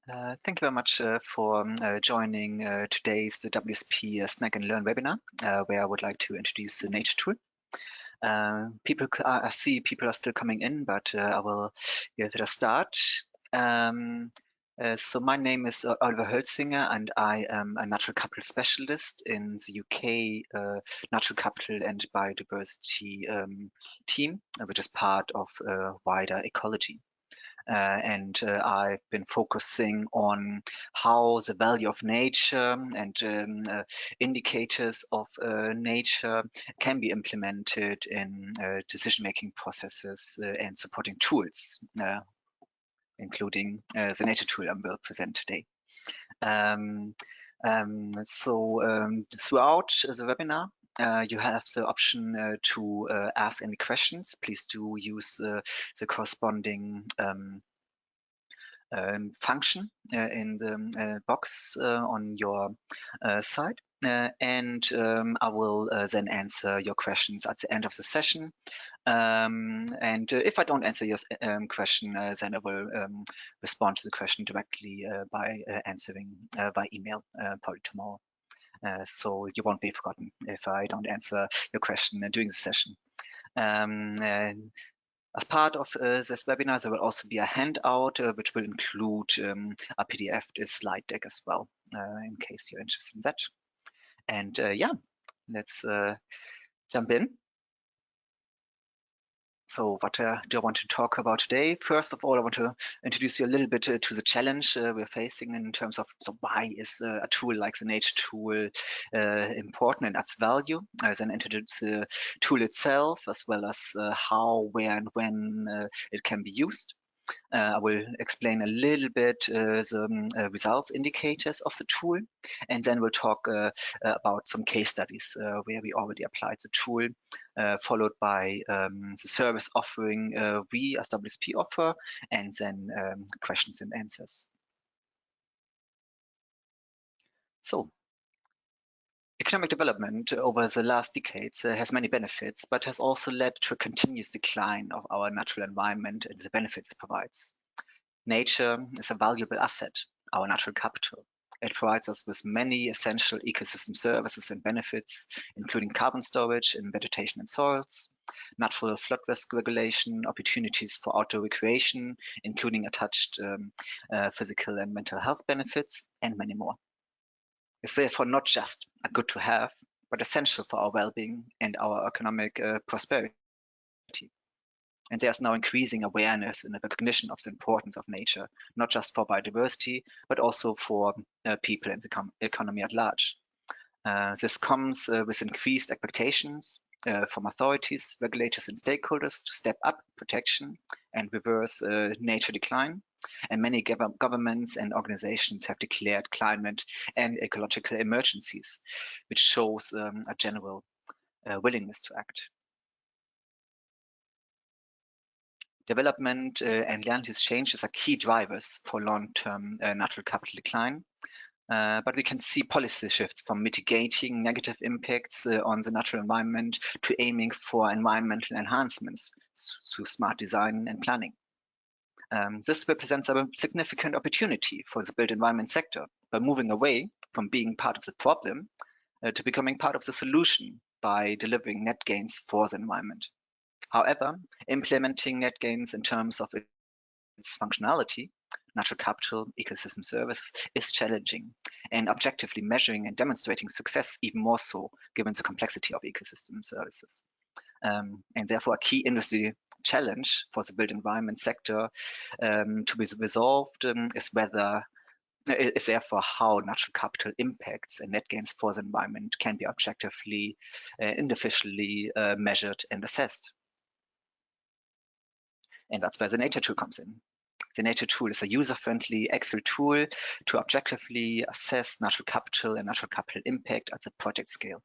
Thank you very much for joining today's the WSP Snack and Learn webinar, where I would like to introduce the nature tool. I see people are still coming in, but I will give it a start. So my name is Oliver Hoelzinger, and I am a natural capital specialist in the UK natural capital and biodiversity team, which is part of wider ecology. And I've been focusing on how the value of nature and indicators of nature can be implemented in decision-making processes and supporting tools, including the nature tool I will present today. Throughout the webinar, you have the option to ask any questions. Please do use the corresponding function in the box on your side. And I will then answer your questions at the end of the session. And if I don't answer your question, then I will respond to the question directly by answering by email probably tomorrow. So you won't be forgotten if I don't answer your question during the session. As part of this webinar, there will also be a handout which will include a PDF slide deck as well, in case you're interested in that. And yeah, let's jump in. So what do I want to talk about today? First of all, I want to introduce you a little bit to the challenge we're facing in terms of, so why is a tool like the nature tool important and adds value? Then introduce the tool itself, as well as how, where, and when it can be used. I will explain a little bit the results indicators of the tool, and then we'll talk about some case studies where we already applied the tool, followed by the service offering we as WSP offer, and then questions and answers. So, economic development over the last decades has many benefits, but has also led to a continuous decline of our natural environment and the benefits it provides. Nature is a valuable asset, our natural capital. It provides us with many essential ecosystem services and benefits, including carbon storage in vegetation and soils, natural flood risk regulation, opportunities for outdoor recreation, including attached physical and mental health benefits, and many more. It's therefore not just a good to have, but essential for our well-being and our economic prosperity. And there's now increasing awareness and recognition of the importance of nature, not just for biodiversity, but also for people and the economy at large. This comes with increased expectations from authorities, regulators, and stakeholders to step up protection and reverse nature decline. And many governments and organizations have declared climate and ecological emergencies, which shows a general willingness to act. Development and land use changes are key drivers for long-term natural capital decline. But we can see policy shifts from mitigating negative impacts on the natural environment to aiming for environmental enhancements through smart design and planning. This represents a significant opportunity for the built environment sector by moving away from being part of the problem to becoming part of the solution by delivering net gains for the environment. However, implementing net gains in terms of its functionality, natural capital, ecosystem services, is challenging, and objectively measuring and demonstrating success even more so, given the complexity of ecosystem services. And therefore, a key industry challenge for the built environment sector to be resolved is therefore how natural capital impacts and net gains for the environment can be objectively and officially measured and assessed. And that's where the nature tool comes in. The nature tool is a user-friendly Excel tool to objectively assess natural capital and natural capital impact at the project scale.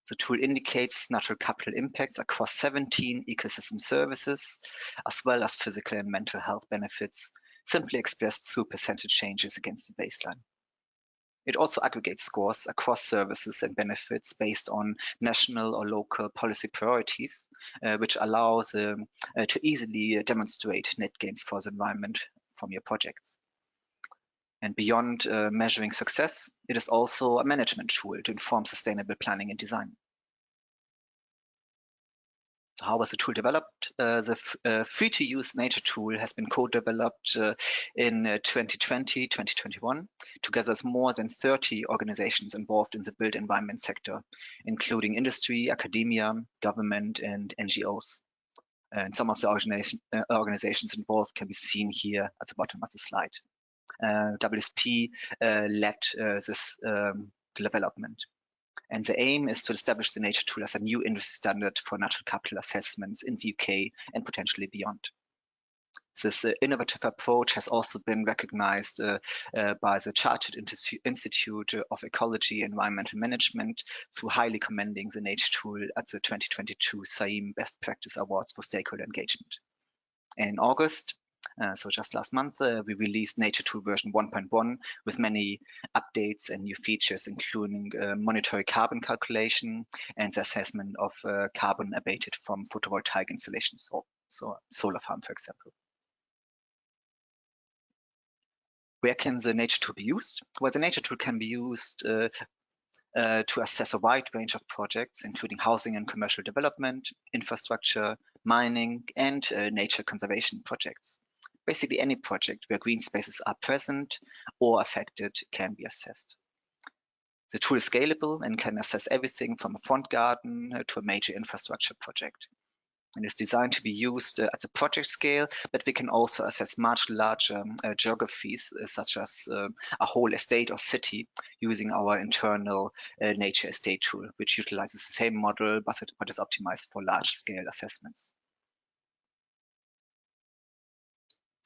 The tool indicates natural capital impacts across 17 ecosystem services, as well as physical and mental health benefits, simply expressed through percentage changes against the baseline. It also aggregates scores across services and benefits based on national or local policy priorities, which allows to easily demonstrate net gains for the environment from your projects. And beyond measuring success, it is also a management tool to inform sustainable planning and design. How was the tool developed? The free-to-use nature tool has been co-developed in 2020, 2021, together with more than 30 organizations involved in the built environment sector, including industry, academia, government, and NGOs. And some of the organizations involved can be seen here at the bottom of the slide. WSP led this development. And the aim is to establish the nature tool as a new industry standard for natural capital assessments in the UK and potentially beyond. This innovative approach has also been recognized by the Chartered Institute of Ecology and Environmental Management through highly commending the nature tool at the 2022 SAIM Best Practice Awards for Stakeholder Engagement. And in August, so just last month, we released Nature Tool version 1.1 with many updates and new features, including monetary carbon calculation and the assessment of carbon abated from photovoltaic installations, so solar farm, for example. Where can the Nature Tool be used? Well, the Nature Tool can be used to assess a wide range of projects, including housing and commercial development, infrastructure, mining, and nature conservation projects. Basically, any project where green spaces are present or affected can be assessed. The tool is scalable and can assess everything from a front garden to a major infrastructure project. And it's designed to be used at the project scale, but we can also assess much larger geographies, such as a whole estate or city, using our internal nature estate tool, which utilizes the same model, but is optimized for large-scale assessments.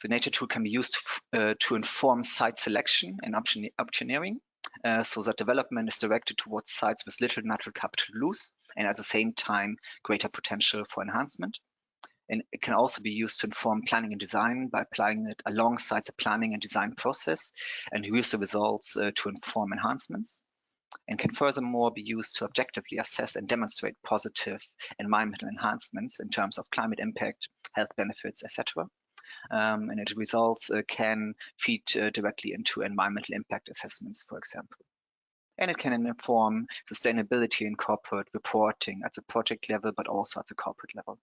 The nature tool can be used to inform site selection and optioneering, so that development is directed towards sites with little natural capital to lose, and at the same time, greater potential for enhancement. And it can also be used to inform planning and design by applying it alongside the planning and design process and use the results to inform enhancements, and can furthermore be used to objectively assess and demonstrate positive environmental enhancements in terms of climate impact, health benefits, etc. And its results can feed directly into environmental impact assessments, for example. And it can inform sustainability in corporate reporting at the project level, but also at the corporate level.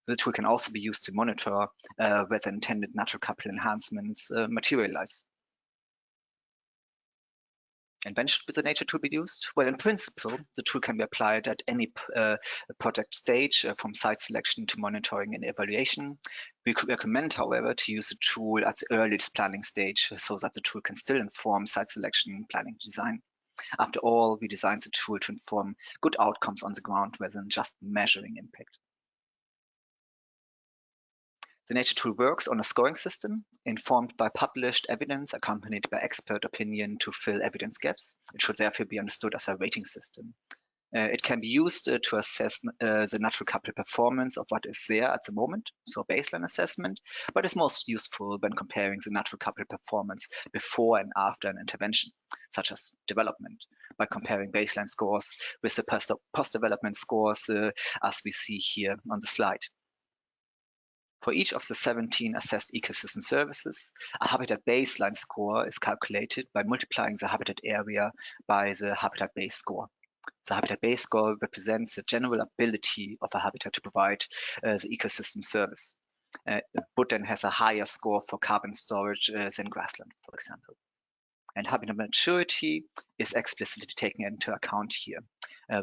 The tool can also be used to monitor whether intended natural capital enhancements materialize. And when should the nature tool be used? Well, in principle, the tool can be applied at any project stage, from site selection to monitoring and evaluation. We could recommend, however, to use the tool at the earliest planning stage so that the tool can still inform site selection, planning, design. After all, we designed the tool to inform good outcomes on the ground rather than just measuring impact. The nature tool works on a scoring system informed by published evidence accompanied by expert opinion to fill evidence gaps. It should therefore be understood as a rating system. It can be used to assess the natural capital performance of what is there at the moment, so baseline assessment, but is most useful when comparing the natural capital performance before and after an intervention, such as development, by comparing baseline scores with the post-development scores as we see here on the slide. For each of the 17 assessed ecosystem services, a habitat baseline score is calculated by multiplying the habitat area by the habitat base score. The habitat base score represents the general ability of a habitat to provide the ecosystem service. Woodland has a higher score for carbon storage than grassland, for example. And habitat maturity is explicitly taken into account here,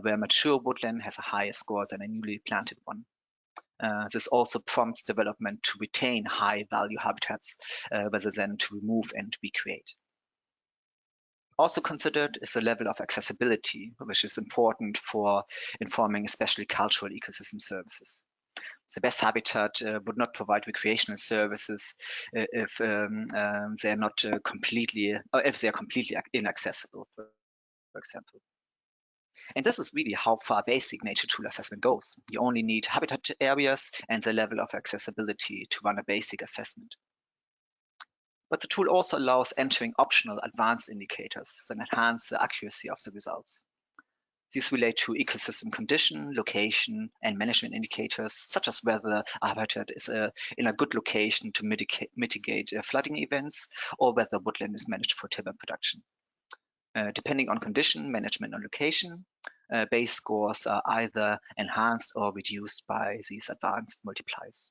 where mature woodland has a higher score than a newly planted one. This also prompts development to retain high-value habitats rather than to remove and recreate. Also considered is the level of accessibility, which is important for informing especially cultural ecosystem services. The best habitat would not provide recreational services if they're not completely inaccessible, for example. And this is really how far basic nature tool assessment goes. You only need habitat areas and the level of accessibility to run a basic assessment. But the tool also allows entering optional advanced indicators that enhance the accuracy of the results. These relate to ecosystem condition, location, and management indicators, such as whether a habitat is in a good location to mitigate flooding events, or whether woodland is managed for timber production. Depending on condition, management, or location, base scores are either enhanced or reduced by these advanced multipliers.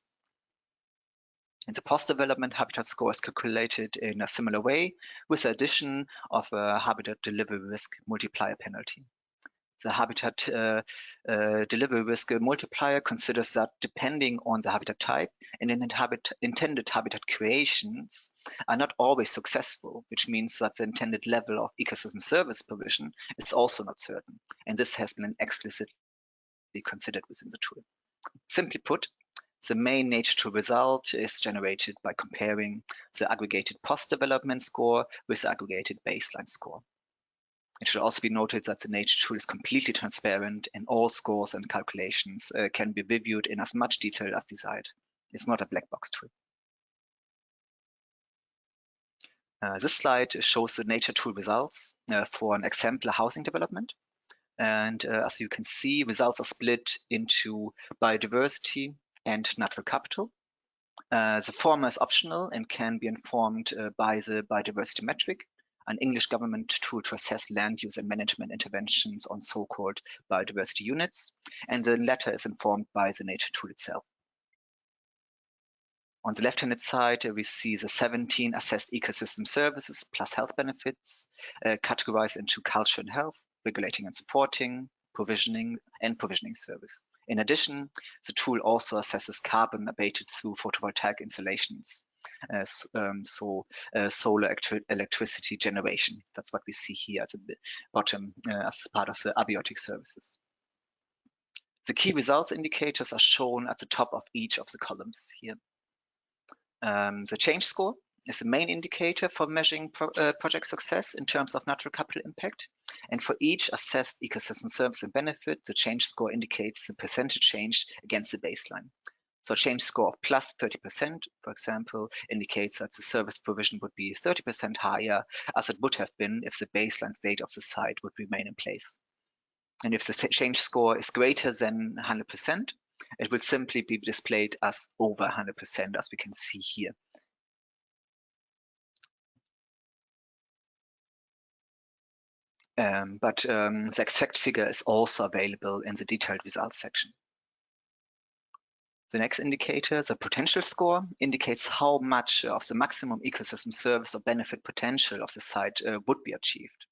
And the post-development habitat score is calculated in a similar way, with the addition of a habitat delivery risk multiplier penalty. The habitat delivery risk multiplier considers that depending on the habitat type and intended habitat creations are not always successful, which means that the intended level of ecosystem service provision is also not certain. And this has been explicitly considered within the tool. Simply put, the main nature tool result is generated by comparing the aggregated post-development score with the aggregated baseline score. It should also be noted that the nature tool is completely transparent and all scores and calculations can be reviewed in as much detail as desired. It's not a black box tool. This slide shows the nature tool results for an exemplar housing development. And as you can see, results are split into biodiversity and natural capital. The former is optional and can be informed by the biodiversity metric, an English government tool to assess land use and management interventions on so-called biodiversity units, and the latter is informed by the nature tool itself. On the left-hand side, we see the 17 assessed ecosystem services plus health benefits categorized into culture and health, regulating and supporting, provisioning, and provisioning service. In addition, the tool also assesses carbon abated through photovoltaic installations, solar electricity generation. That's what we see here at the bottom as part of the abiotic services. The key results indicators are shown at the top of each of the columns here. The change score is the main indicator for measuring project success in terms of natural capital impact. And for each assessed ecosystem service and benefit, the change score indicates the percentage change against the baseline. So a change score of plus 30%, for example, indicates that the service provision would be 30% higher as it would have been if the baseline state of the site would remain in place. And if the change score is greater than 100%, it will simply be displayed as over 100%, as we can see here. The exact figure is also available in the detailed results section. The next indicator, the potential score, indicates how much of the maximum ecosystem service or benefit potential of the site would be achieved.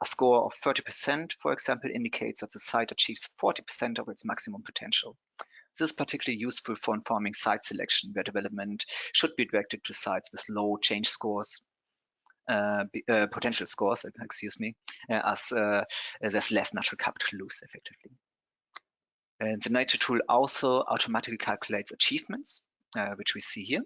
A score of 30%, for example, indicates that the site achieves 40% of its maximum potential. This is particularly useful for informing site selection, where development should be directed to sites with low change scores, potential scores, excuse me, as there's less natural capital to lose effectively. And the nature tool also automatically calculates achievements, which we see here.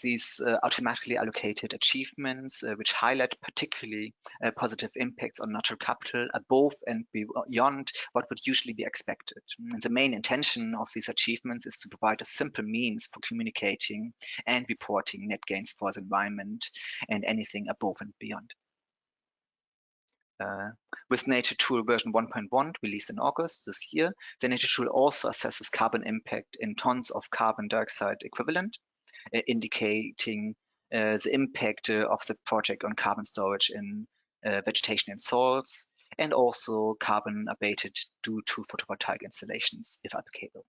These automatically allocated achievements, which highlight particularly positive impacts on natural capital above and beyond what would usually be expected. And the main intention of these achievements is to provide a simple means for communicating and reporting net gains for the environment and anything above and beyond. With Nature Tool version 1.1 released in August this year, the Nature Tool also assesses carbon impact in tons of carbon dioxide equivalent, indicating the impact of the project on carbon storage in vegetation and soils, and also carbon abated due to photovoltaic installations, if applicable.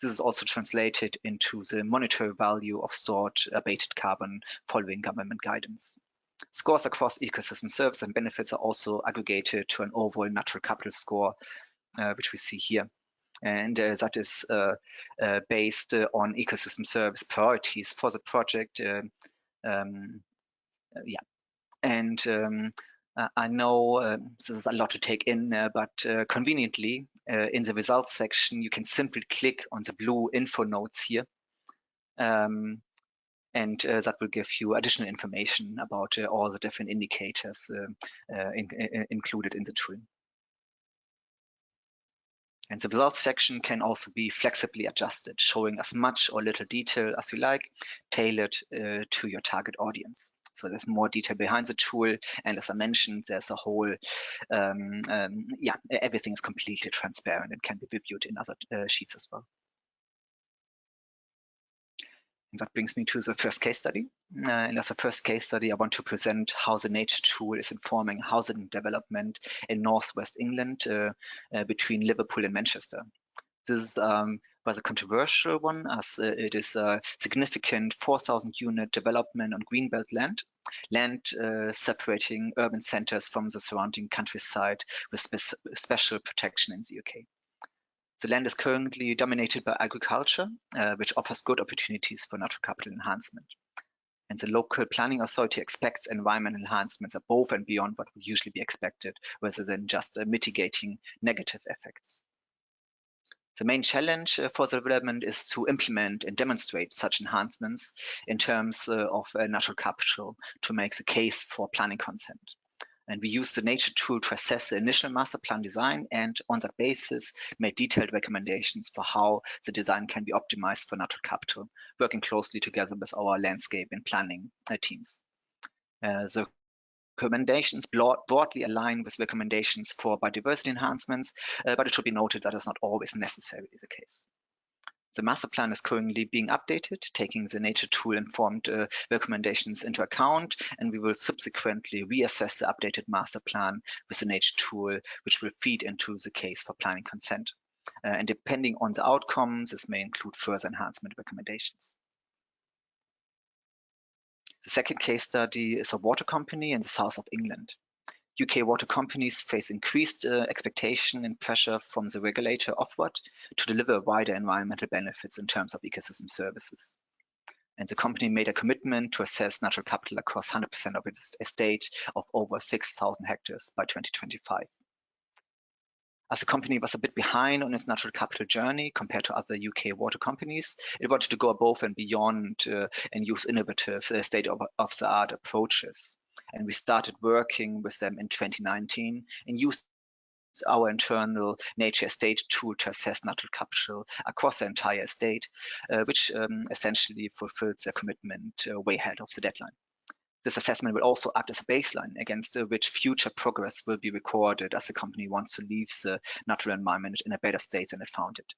This is also translated into the monetary value of stored abated carbon following government guidance. Scores across ecosystem service and benefits are also aggregated to an overall natural capital score, which we see here. And that is based on ecosystem service priorities for the project. I know there's a lot to take in, but conveniently, in the results section, you can simply click on the blue info notes here. And that will give you additional information about all the different indicators included in the tool. And the results section can also be flexibly adjusted, showing as much or little detail as you like, tailored to your target audience. So there's more detail behind the tool, and as I mentioned, there's a whole, everything is completely transparent and can be reviewed in other sheets as well. And that brings me to the first case study. And as a first case study, I want to present how the nature tool is informing housing development in northwest England between Liverpool and Manchester. This was a controversial one, as it is a significant 4,000 unit development on greenbelt land separating urban centers from the surrounding countryside with special protection in the UK. The land is currently dominated by agriculture, which offers good opportunities for natural capital enhancement. And the local planning authority expects environmental enhancements above and beyond what would usually be expected, rather than just mitigating negative effects. The main challenge for the development is to implement and demonstrate such enhancements in terms of natural capital to make the case for planning consent. And we use the nature tool to assess the initial master plan design, and on that basis made detailed recommendations for how the design can be optimized for natural capital, working closely together with our landscape and planning teams. The recommendations broadly align with recommendations for biodiversity enhancements, but it should be noted that is not always necessarily the case. The master plan is currently being updated, taking the nature tool informed recommendations into account, and we will subsequently reassess the updated master plan with the nature tool, which will feed into the case for planning consent. And depending on the outcomes, this may include further enhancement recommendations. The second case study is a water company in the south of England. UK water companies face increased expectation and pressure from the regulator Ofwat to deliver wider environmental benefits in terms of ecosystem services. And the company made a commitment to assess natural capital across 100% of its estate of over 6,000 hectares by 2025. As the company was a bit behind on its natural capital journey compared to other UK water companies, it wanted to go above and beyond and use innovative state-of-the-art approaches. And we started working with them in 2019 and used our internal nature estate tool to assess natural capital across the entire estate, which essentially fulfills their commitment way ahead of the deadline. This assessment will also act as a baseline against which future progress will be recorded, as the company wants to leave the natural environment in a better state than it found it.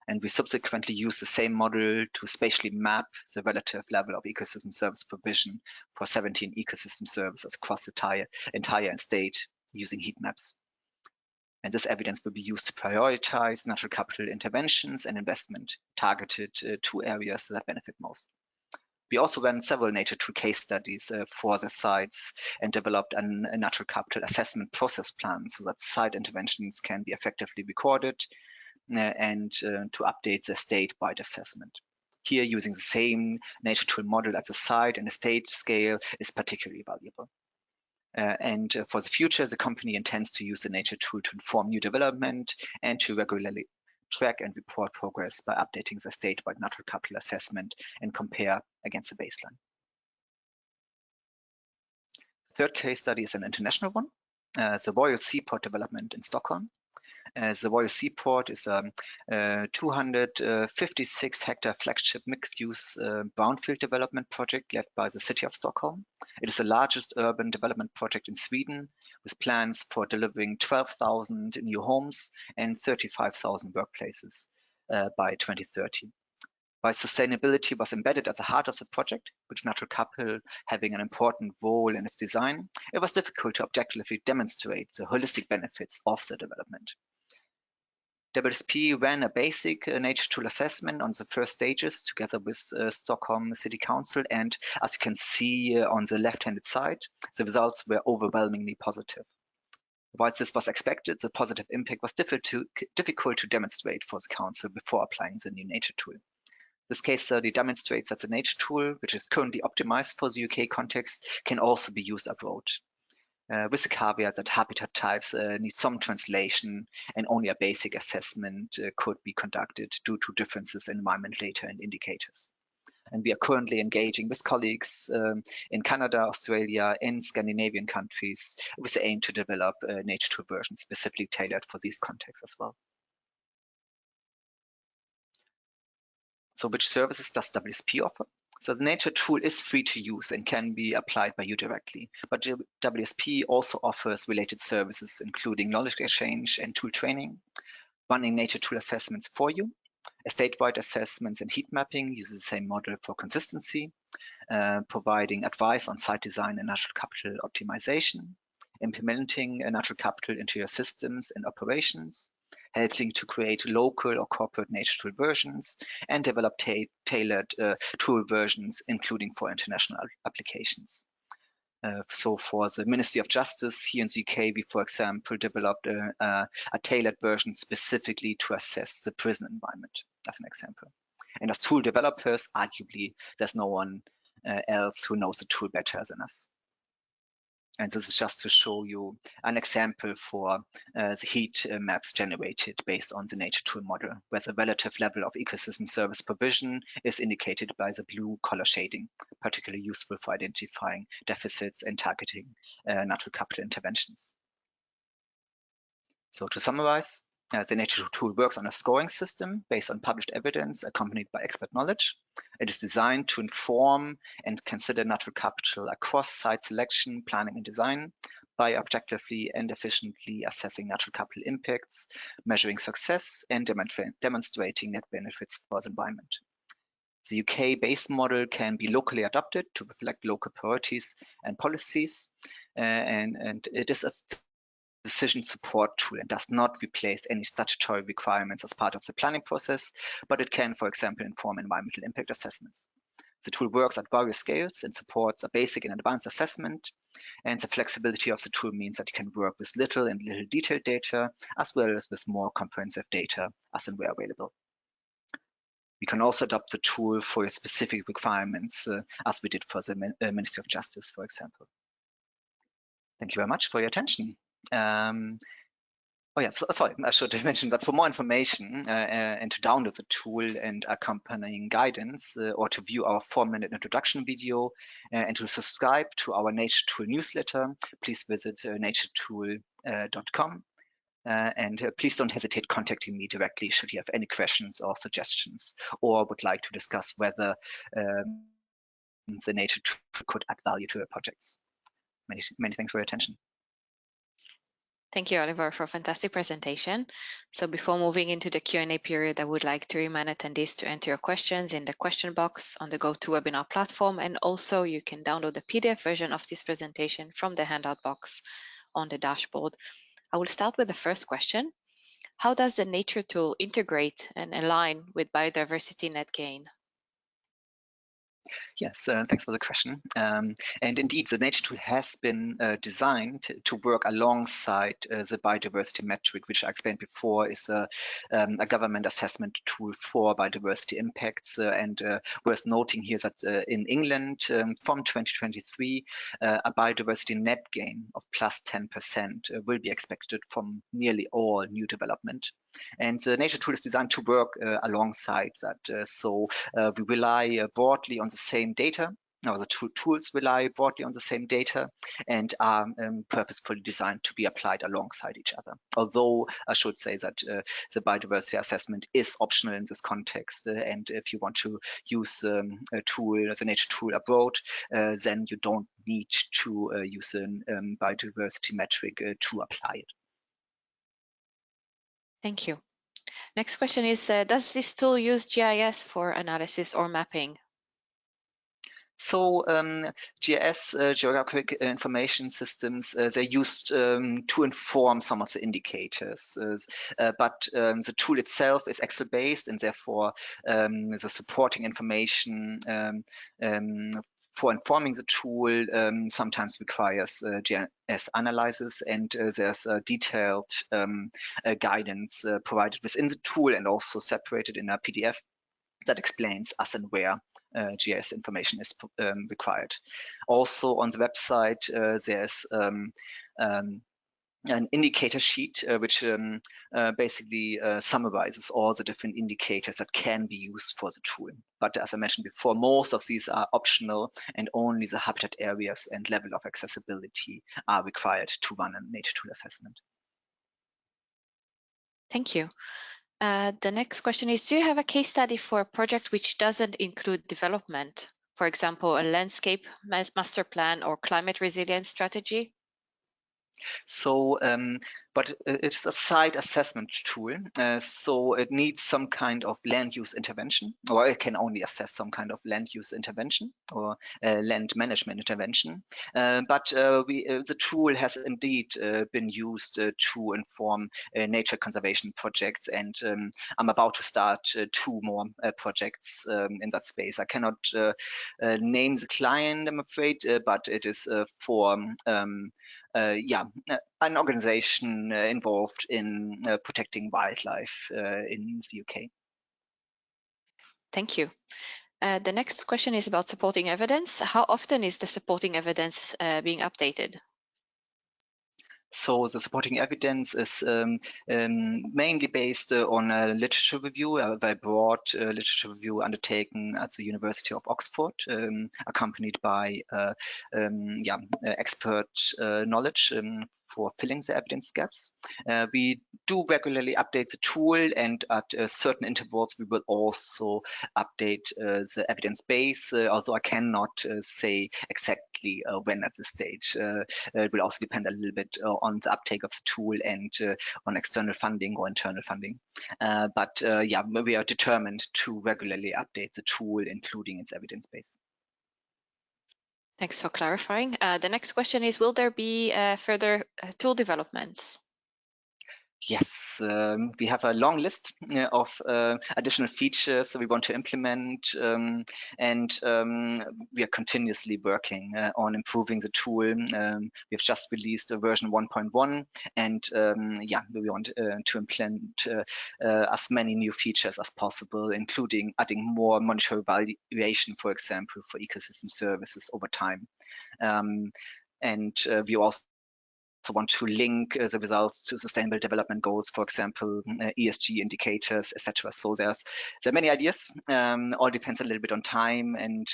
And we subsequently use the same model to spatially map the relative level of ecosystem service provision for 17 ecosystem services across the entire estate using heat maps. And this evidence will be used to prioritize natural capital interventions and investment targeted to areas that benefit most. We also ran several nature tool case studies for the sites and developed a natural capital assessment process plan so that site interventions can be effectively recorded and to update the state-wide assessment. Here, using the same nature tool model at the site and estate scale is particularly valuable. And for the future, the company intends to use the nature tool to inform new development and to regularly track and report progress by updating the statewide natural capital assessment and compare against the baseline. The third case study is an international one, the Royal Seaport development in Stockholm. The Royal Seaport is a 256 hectare flagship mixed-use brownfield development project led by the city of Stockholm. It is the largest urban development project in Sweden, with plans for delivering 12,000 new homes and 35,000 workplaces by 2030. While sustainability was embedded at the heart of the project, with natural capital having an important role in its design, it was difficult to objectively demonstrate the holistic benefits of the development. WSP ran a basic nature tool assessment on the first stages together with Stockholm City Council, and as you can see on the left-hand side, the results were overwhelmingly positive. While this was expected, the positive impact was difficult to demonstrate for the Council before applying the new nature tool. This case study demonstrates that the nature tool, which is currently optimized for the UK context, can also be used abroad. With the caveat that habitat types need some translation and only a basic assessment could be conducted due to differences in environment data and indicators. And we are currently engaging with colleagues in Canada, Australia, and Scandinavian countries with the aim to develop a nature tool version specifically tailored for these contexts as well. So which services does WSP offer? So the nature tool is free to use and can be applied by you directly, but WSP also offers related services, including knowledge exchange and tool training, running nature tool assessments for you, statewide assessments and heat mapping uses the same model for consistency, providing advice on site design and natural capital optimization, implementing natural capital into your systems and operations, helping to create local or corporate nature tool versions, and develop tailored tool versions, including for international applications. So for the Ministry of Justice here in the UK, we, for example, developed a tailored version specifically to assess the prison environment, as an example. And as tool developers, arguably, there's no one else who knows the tool better than us. And this is just to show you an example for the heat maps generated based on the nature tool model, where the relative level of ecosystem service provision is indicated by the blue color shading, particularly useful for identifying deficits and targeting natural capital interventions. So to summarize, the nature tool works on a scoring system based on published evidence accompanied by expert knowledge. It is designed to inform and consider natural capital across site selection, planning, and design by objectively and efficiently assessing natural capital impacts, measuring success, and demonstrating net benefits for the environment. The UK base model can be locally adapted to reflect local priorities and policies, and it is a decision support tool and does not replace any statutory requirements as part of the planning process, but it can, for example, inform environmental impact assessments. The tool works at various scales and supports a basic and advanced assessment, and the flexibility of the tool means that you can work with little and little detailed data, as well as with more comprehensive data as and where available. You can also adopt the tool for your specific requirements, as we did for the Ministry of Justice, for example. Thank you very much for your attention. Oh yeah, sorry, I should have mentioned that for more information and to download the tool and accompanying guidance, or to view our 4-minute introduction video and to subscribe to our Nature Tool newsletter, please visit naturetool.com. And please don't hesitate contacting me directly should you have any questions or suggestions, or would like to discuss whether the Nature Tool could add value to your projects. Many thanks for your attention. Thank you, Oliver, for a fantastic presentation. So before moving into the Q&A period, I would like to remind attendees to enter your questions in the question box on the GoToWebinar platform, and also you can download the PDF version of this presentation from the handout box on the dashboard. I will start with the first question. How does the nature tool integrate and align with biodiversity net gain? Yes, thanks for the question. And indeed, the nature tool has been designed to work alongside the biodiversity metric, which I explained before is a government assessment tool for biodiversity impacts. And worth noting here that in England, from 2023, a biodiversity net gain of plus 10% will be expected from nearly all new development. And the nature tool is designed to work alongside that. So we rely broadly on the same data. Now, the two tools rely broadly on the same data and are purposefully designed to be applied alongside each other. Although I should say that the biodiversity assessment is optional in this context, and if you want to use a tool as a nature tool abroad, then you don't need to use a biodiversity metric to apply it. Thank you. Next question is, does this tool use GIS for analysis or mapping? So GIS, geographic information systems, they're used to inform some of the indicators, but the tool itself is Excel-based, and therefore the supporting information for informing the tool sometimes requires GIS analysis, and there's a detailed guidance provided within the tool and also separated in a PDF that explains as and where GIS information is required. Also on the website, there's an indicator sheet which basically summarizes all the different indicators that can be used for the tool. But as I mentioned before, most of these are optional, and only the habitat areas and level of accessibility are required to run a nature tool assessment. Thank you. The next question is, do you have a case study for a project which doesn't include development? for example, a landscape master plan or climate resilience strategy? So, but it's a site assessment tool. So it needs some kind of land use intervention, or it can only assess some kind of land use intervention or land management intervention. The tool has indeed been used to inform nature conservation projects, and I'm about to start 2 more projects in that space. I cannot name the client, I'm afraid, but it is for an organization involved in protecting wildlife in the UK. Thank you. The next question is about supporting evidence. How often is the supporting evidence being updated? So the supporting evidence is mainly based on a literature review, a very broad literature review undertaken at the University of Oxford, accompanied by expert knowledge for filling the evidence gaps. We do regularly update the tool, and at certain intervals we will also update the evidence base, although I cannot say exactly when at this stage. It will also depend a little bit on the uptake of the tool and on external funding or internal funding. We are determined to regularly update the tool, including its evidence base. Thanks for clarifying. The next question is, will there be further tool developments? Yes, we have a long list of additional features we want to implement, and we are continuously working on improving the tool. We've just released a version 1.1, and we want to implement as many new features as possible, including adding more monetary valuation, for example, for ecosystem services over time. We also want to link the results to sustainable development goals, for example, ESG indicators, etc. So there are many ideas. All depends a little bit on time and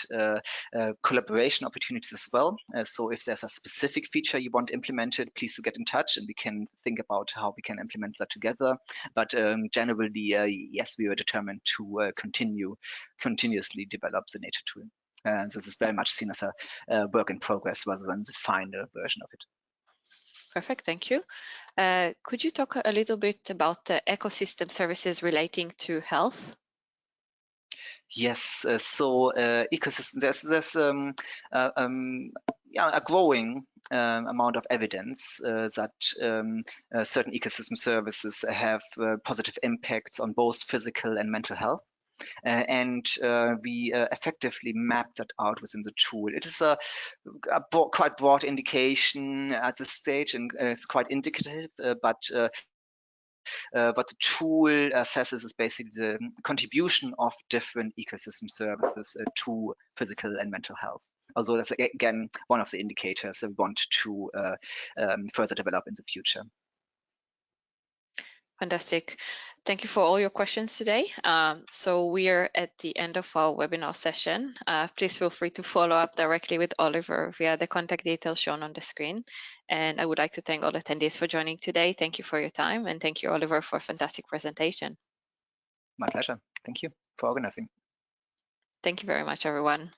collaboration opportunities as well. So if there's a specific feature you want implemented, please do get in touch, and we can think about how we can implement that together. But generally, yes, we are determined to continuously develop the nature tool. This is very much seen as a work in progress rather than the final version of it. Perfect, thank you. Could you talk a little bit about the ecosystem services relating to health? Yes, ecosystem. There's a growing amount of evidence that certain ecosystem services have positive impacts on both physical and mental health. We effectively map that out within the tool. It is a quite broad indication at this stage, and it's quite indicative, but what the tool assesses is basically the contribution of different ecosystem services to physical and mental health. Although that's again one of the indicators we want to further develop in the future. Fantastic. Thank you for all your questions today. So we are at the end of our webinar session. Please feel free to follow up directly with Oliver via the contact details shown on the screen. And I would like to thank all attendees for joining today. Thank you for your time, and thank you, Oliver, for a fantastic presentation. My pleasure. Thank you for organizing. Thank you very much, everyone.